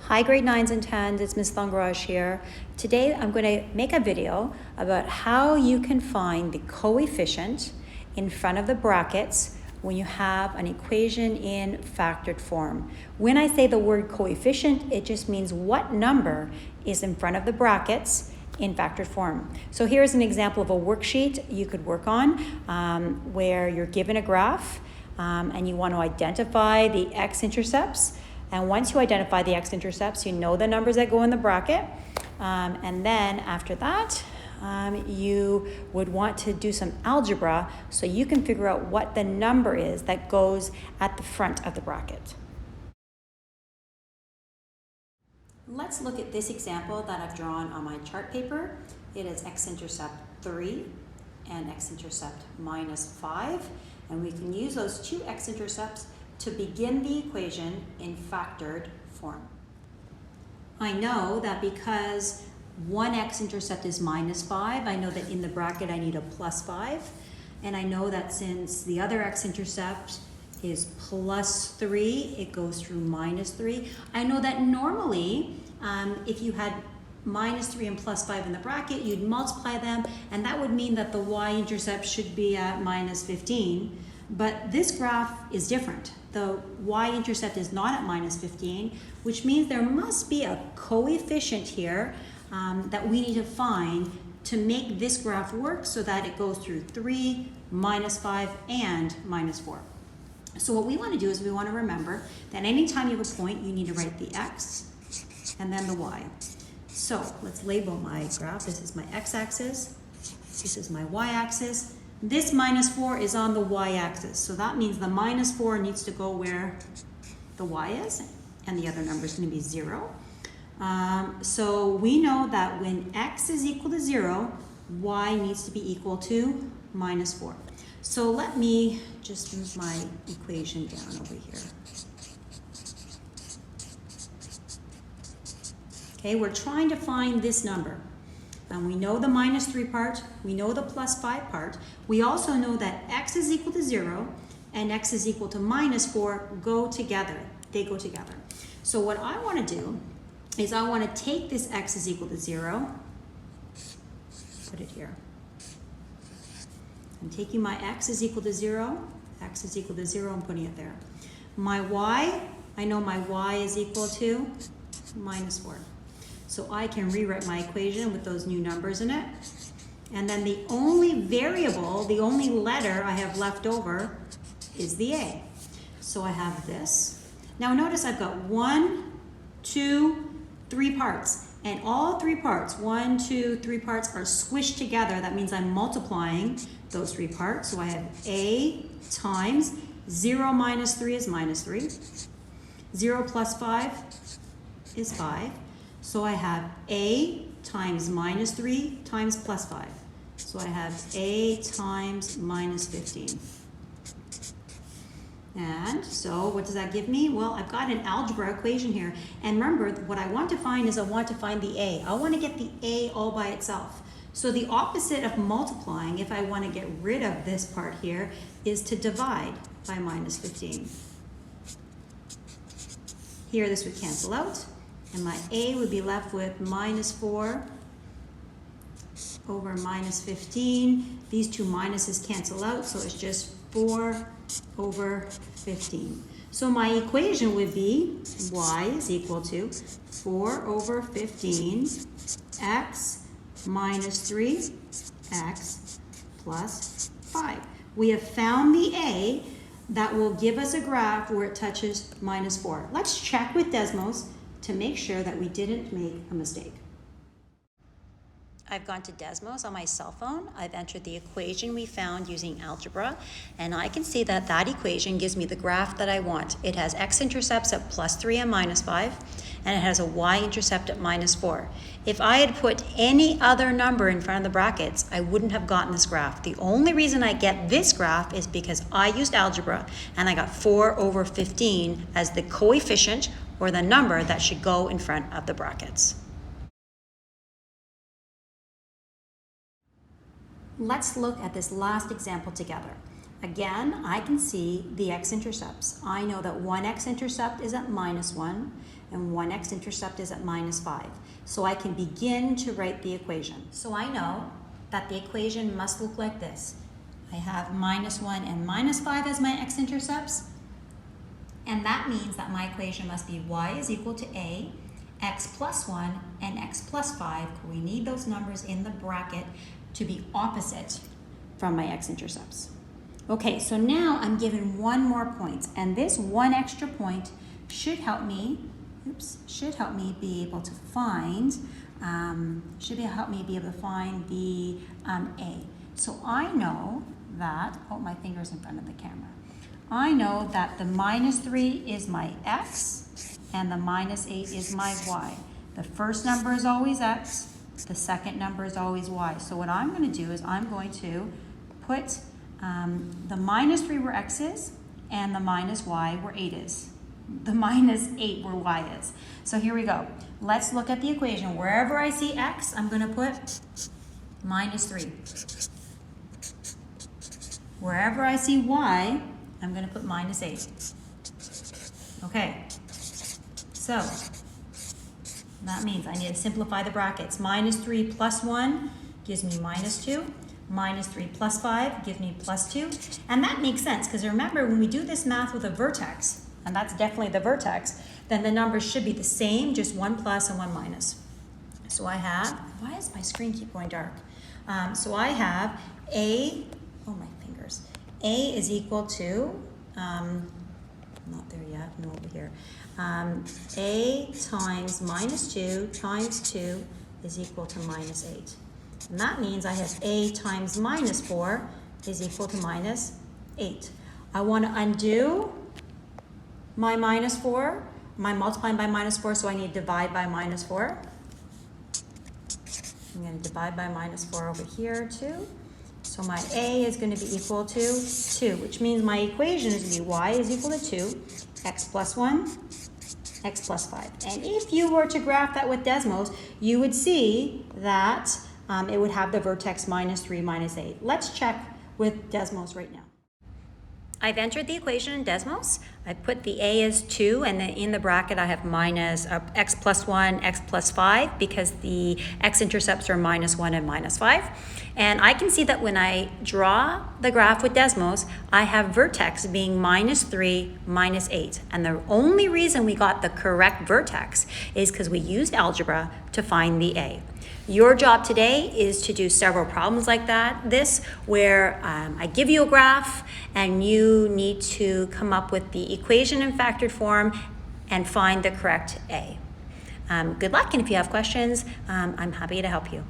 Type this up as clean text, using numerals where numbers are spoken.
Hi grade 9s and 10s, it's Ms. Thangaraj here. Today I'm going to make a video about how you can find the coefficient in front of the brackets when you have an equation in factored form. When I say the word coefficient, it just means what number is in front of the brackets in factored form. So here's an example of a worksheet you could work on where you're given a graph and you want to identify the x-intercepts. And once you identify the x-intercepts, you know the numbers that go in the bracket. And then after that, you would want to do some algebra so you can figure out what the number is that goes at the front of the bracket. Let's look at this example that I've drawn on my chart paper. It is x-intercept 3 and x-intercept -5. And we can use those two x-intercepts to begin the equation in factored form. I know that because one x-intercept is -5, I know that in the bracket I need a +5. And I know that since the other x-intercept is +3, it goes through -3. I know that normally, if you had -3 and +5 in the bracket, you'd multiply them, and that would mean that the y-intercept should be at -15. But this graph is different. The y-intercept is not at -15, which means there must be a coefficient here that we need to find to make this graph work so that it goes through 3, -5, and -4. So what we want to do is we want to remember that anytime you have a point, you need to write the x and then the y. So let's label my graph. This is my x-axis. This is my y-axis. This -4 is on the y-axis, so that means the -4 needs to go where the y is, and the other number is going to be 0. So we know that when x is equal to 0, y needs to be equal to -4. So let me just move my equation down over here. Okay, we're trying to find this number. And we know the -3 part, we know the +5 part. We also know that x is equal to 0 and x is equal to -4 go together. They go together. So what I want to do is I want to take this x is equal to 0, put it here. I'm taking my x is equal to 0, x is equal to 0, I'm putting it there. My y, I know my y is equal to -4. So I can rewrite my equation with those new numbers in it. And then the only variable, the only letter I have left over is the a. So I have this. Now notice I've got 1, 2, 3 parts. And all 3 parts, 1, 2, 3 parts are squished together. That means I'm multiplying those 3 parts. So I have a times 0 minus 3 is -3. 0 plus 5 is 5. So I have a times -3 times +5. So I have a times -15. And so what does that give me? Well, I've got an algebra equation here. And remember, what I want to find is I want to find the a. I want to get the a all by itself. So the opposite of multiplying, if I want to get rid of this part here, is to divide by -15. Here, this would cancel out. And my a would be left with -4 over -15. These two minuses cancel out, so it's just 4 over 15. So my equation would be y is equal to 4 over 15 x minus 3 x plus 5. We have found the a that will give us a graph where it touches -4. Let's check with Desmos to make sure that we didn't make a mistake. I've gone to Desmos on my cell phone. I've entered the equation we found using algebra, and I can see that that equation gives me the graph that I want. It has x-intercepts at +3 and -5, and it has a y-intercept at -4. If I had put any other number in front of the brackets, I wouldn't have gotten this graph. The only reason I get this graph is because I used algebra, and I got 4 over 15 as the coefficient or the number that should go in front of the brackets. Let's look at this last example together. Again, I can see the x-intercepts. I know that one x-intercept is at -1, and one x-intercept is at -5. So I can begin to write the equation. So I know that the equation must look like this. I have -1 and -5 as my x-intercepts, and that means that my equation must be y is equal to a, x plus 1, and x plus 5. We need those numbers in the bracket to be opposite from my x-intercepts. Okay, so now I'm given one more point, and this one extra point should help me be able to find, the a. So I know that, my finger's in front of the camera. I know that the -3 is my x, and the -8 is my y. The first number is always x, the second number is always y. So what I'm going to do is I'm going to put the -3 where x is, and the -y where 8 is. The -8 where y is. So here we go. Let's look at the equation. Wherever I see x, I'm going to put -3. Wherever I see y, I'm going to put -8. Okay. So that means I need to simplify the brackets. -3 plus 1 gives me -2. -3 plus 5 gives me +2. And that makes sense because remember when we do this math with a vertex, and that's definitely the vertex, then the numbers should be the same, just one plus and one minus. So I have, why does my screen keep going dark? So I have a, my fingers. A is equal to, not there yet, no over here. A times -2 times 2 is equal to -8. And that means I have a times -4 is equal to -8. I want to undo my -4, my multiplying by -4, so I need to divide by -4. I'm going to divide by -4 over here too. So my a is going to be equal to 2, which means my equation is going to be y is equal to 2, x plus 1, x plus 5. And if you were to graph that with Desmos, you would see that it would have the vertex -3, -8. Let's check with Desmos right now. I've entered the equation in Desmos. I put the a as 2, and then in the bracket I have x plus 1, x plus 5, because the x-intercepts are -1 and -5. And I can see that when I draw the graph with Desmos, I have vertex being -3, -8. And the only reason we got the correct vertex is because we used algebra to find the a. Your job today is to do several problems like this, where I give you a graph and you need to come up with the equation in factored form and find the correct a. Good luck, and if you have questions, I'm happy to help you.